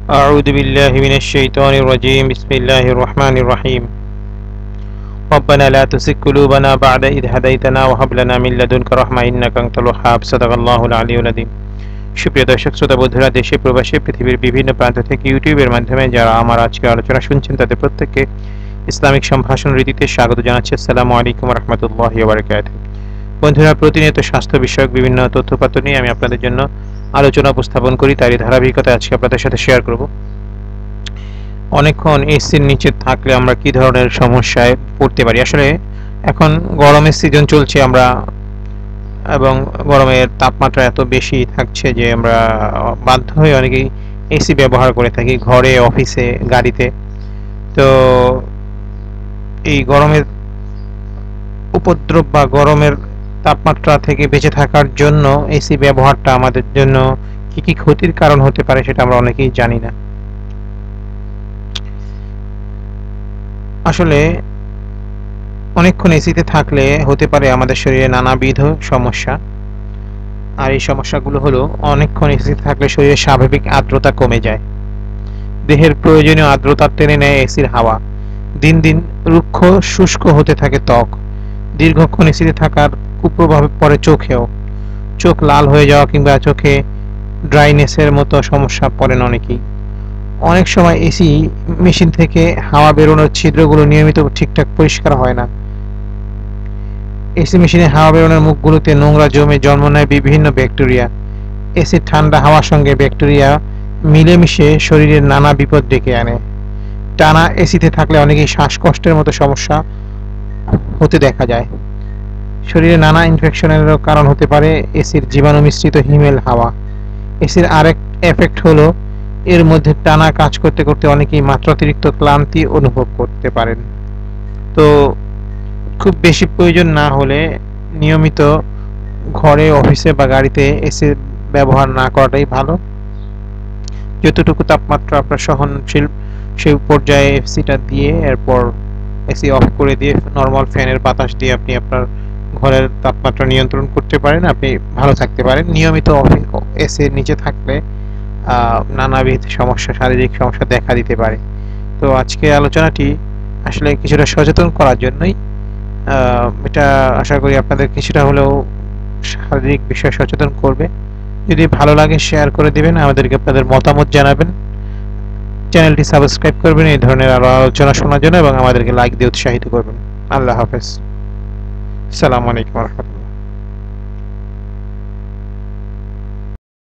أعوذ بالله من الشيطان الرجيم بسم الله الرحمن الرحيم ربنا لا تزغ قلوبنا بعد إذ هديتنا وهب لنا من لدنك رحمة إنك أنت الوهاب صدق الله العلي العظيم সুপ্রিয় দর্শক শ্রোতা বন্ধুরা, দেশে প্রবাসে পৃথিবীর বিভিন্ন প্রান্ত থেকে ইউটিউবের মাধ্যমে যারা আমার আজকের আলোচনা শুনছেন তাদের প্রত্যেককে ইসলামিক সম্ভাষণ রীতিতে স্বাগত জানাচ্ছি। আসসালামু আলাইকুম ওয়া রাহমাতুল্লাহি ওয়া বারাকাতুহু। বন্ধুরা, প্রতিনিয়ত স্বাস্থ্য বিষয়ক বিভিন্ন তথ্যপাত্র নিয়ে আমি আপনাদের জন্য আলোচনা উপস্থাপন করি, তারই ধারাবাহিকতা আজকে আপনাদের সাথে শেয়ার করব। অনেকক্ষণ এসির নিচে থাকলে আমরা কি ধরনের সমস্যায় পড়তে পারি। আসলে এখন গরমের সিজন চলছে এবং গরমের তাপমাত্রা এত বেশি থাকছে যে আমরা বাধ্য হয়ে অনেকেই এসি ব্যবহার করে থাকি ঘরে, অফিসে, গাড়িতে। তো এই গরমের উপদ্রব বা গরমের তাপমাত্রা থেকে বেঁচে থাকার জন্য এসি ব্যবহারটা আমাদের জন্য কি কি ক্ষতির কারণ হতে পারে সেটা আমরা অনেকেই জানি না। আসলে অনেকক্ষণ এসিতে থাকলে হতে পারে আমাদের শরীরে নানাবিধ সমস্যা। আর এই সমস্যাগুলো হলো, অনেকক্ষণ এসিতে থাকলে শরীরে স্বাভাবিক আর্দ্রতা কমে যায়, দেহের প্রয়োজনীয় আর্দ্রতা টেনে নেয় এসির হাওয়া, দিন দিন রুক্ষ শুষ্ক হতে থাকে ত্বক। দীর্ঘক্ষণ এসিতে থাকার কুপ্রভাব পড়ে চোখেও, চোখ লাল হয়ে যাওয়া কিংবা চোখে ড্রাইনেসের মতো সমস্যা পড়েন অনেকেই। অনেক সময় এসি মেশিন থেকে হাওয়া বেরোনোর ছিদ্রগুলো নিয়মিত ঠিকঠাক পরিষ্কার হয় না। এসি মেশিনে হাওয়া বেরোনোর মুখগুলোতে নোংরা জমে জন্ম নেয় বিভিন্ন ব্যাকটেরিয়া। এসির ঠান্ডা হাওয়ার সঙ্গে ব্যাকটেরিয়া মিলেমিশে শরীরের নানা বিপদ ডেকে আনে। টানা এসিতে থাকলে অনেকেই শ্বাসকষ্টের মতো সমস্যা হতে দেখা যায়। শরীরে নানা ইনফেকশনেরও কারণ হতে পারে এসির জীবাণু মিশ্রিত হিমেল হাওয়া। এসির আরেক এফেক্ট হলো, এর মধ্যে টানা কাজ করতে করতে অনেকেই মাত্রাতিরিক্ত ক্লান্তি অনুভব করতে পারেন। তো খুব বেশি প্রয়োজন না হলে নিয়মিত ঘরে, অফিসে বা গাড়িতে এসি ব্যবহার না করাটাই ভালো। যতটুকু তাপমাত্রা আপনার সহনশীল সেই পর্যায়ে এসিটা দিয়ে এরপর এসি অফ করে দিয়ে নরমাল ফ্যানের বাতাস দিয়ে আপনি আপনার ঘরের তাপমাত্রা নিয়ন্ত্রণ করতে পারেন, আপনি ভালো থাকতে পারেন। নিয়মিত এসির নিচে থাকলে নানাবিধ সমস্যা, শারীরিক সমস্যা দেখা দিতে পারে। তো আজকে আলোচনাটি আসলে কিছুটা সচেতন করার জন্যই। এটা আশা করি আপনাদের কিছুটা হলেও শারীরিক বিষয়ে সচেতন করবে। যদি ভালো লাগে শেয়ার করে দিবেন, আমাদেরকে আপনাদের মতামত জানাবেন, চ্যানেলটি সাবস্ক্রাইব করবেন এই ধরনের আরো আলোচনা শোনার জন্য এবং আমাদেরকে লাইক দিয়ে উৎসাহিত করবেন। আল্লাহ হাফেজ। আসসালামু আলাইকুম ওয়া রাহমাতুল্লাহ।